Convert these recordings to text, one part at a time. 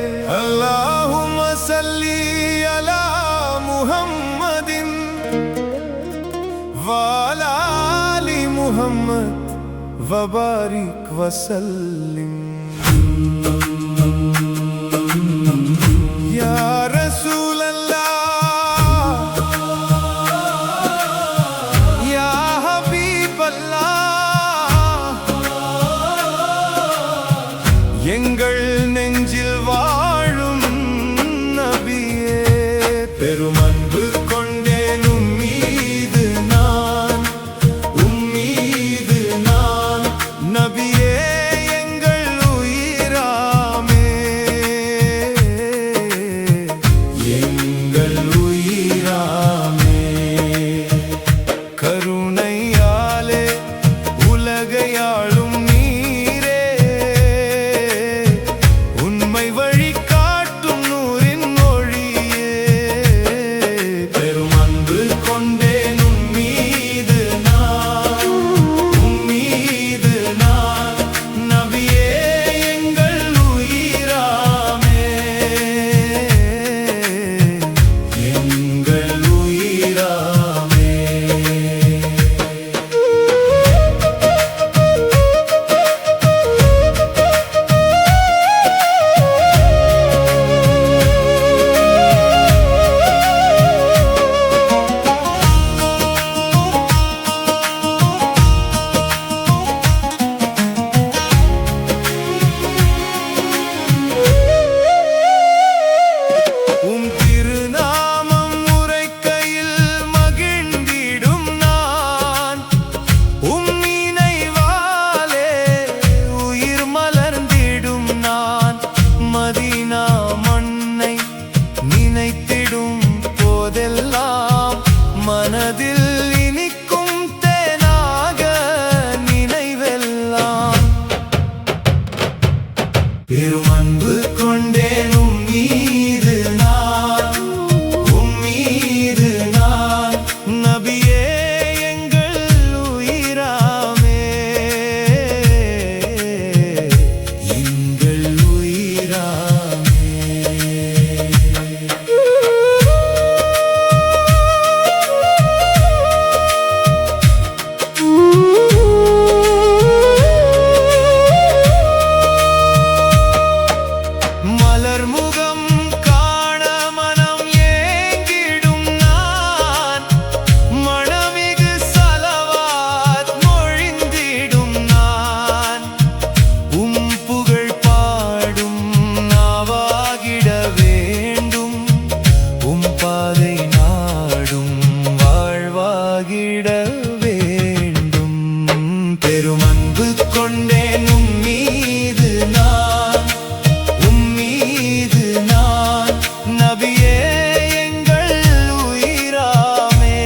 اللهم صل على محمد وعلى آل محمد وبارك وسلم يا رسول الله يا حبيب الله எங்கள் நெஞ்சில் வாழும் நபியே பெருமன்பு கொண்டேன் உம்மீது நான் நபியே எங்கள் உயிராமே கருணையாலே உலகையாளும் நீரே உண்மை வழி காட்டும் நூறின் மொழியே பெருமன்பு கொண்டேன் உம்மீது நான் நபியே எங்கள் உயிராமே மனதில் இனிக்கும் தேனாக நினைவெல்லாம் பெருமன்பு கொண்டேன் உம்மீது நான் நபியே எங்கள் உயிராமே மலர்முகம் காண மனம் ஏங்கிடும் நான் மனமிகு ஸலவாத் மொழிந்திடும் நான் புகழ் பாடும் நாவாகிட வேண்டும் பாதை நாடும் வாழ்வாகிட வேண்டும் பெருமன்பு கொண்டேன் உம்மீது நான் நபியே எங்கள் உயிராமே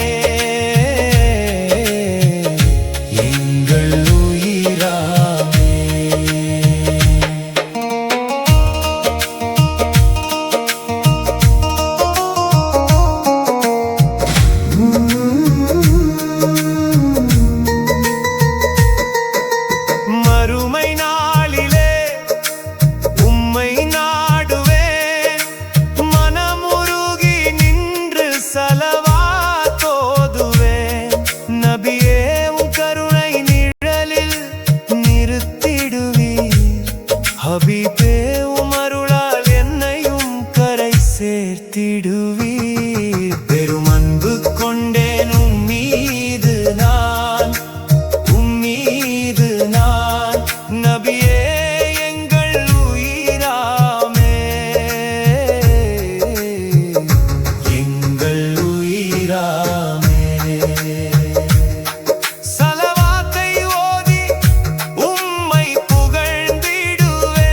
மறுமை நாளிலே உம்மை நாடுவேன் மனமுருகி நின்று ஸலவாத் தோதுவேன் நபியே உம் கருணை நிழலில் நிறுத்திடுவீர் ஹபீபே உம் அருளால் என்னையும் கரை சேர்த்திடுவீர் பெருமன்பு கொண்டேன் உம்மீது நான் நபியே எங்கள் உயிராமே ஸலவாத்தை ஓதி உம்மை புகழ்ந்திடுவே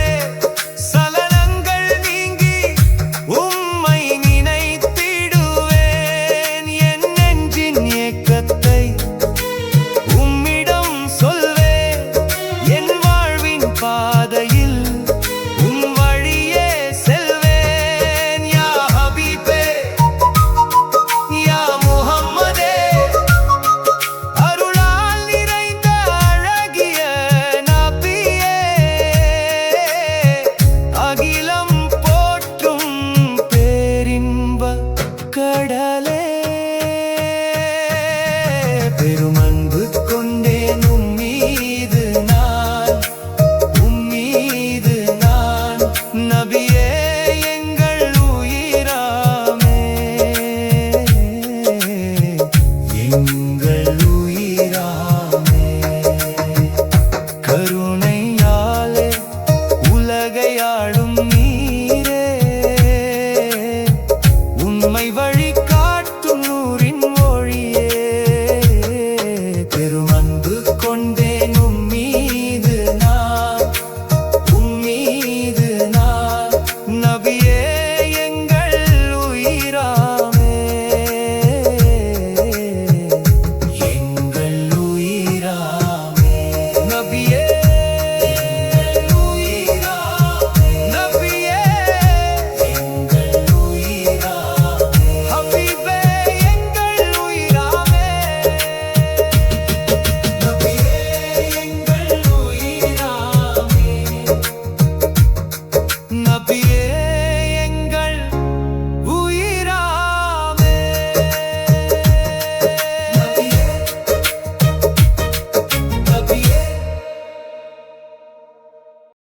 நகையாட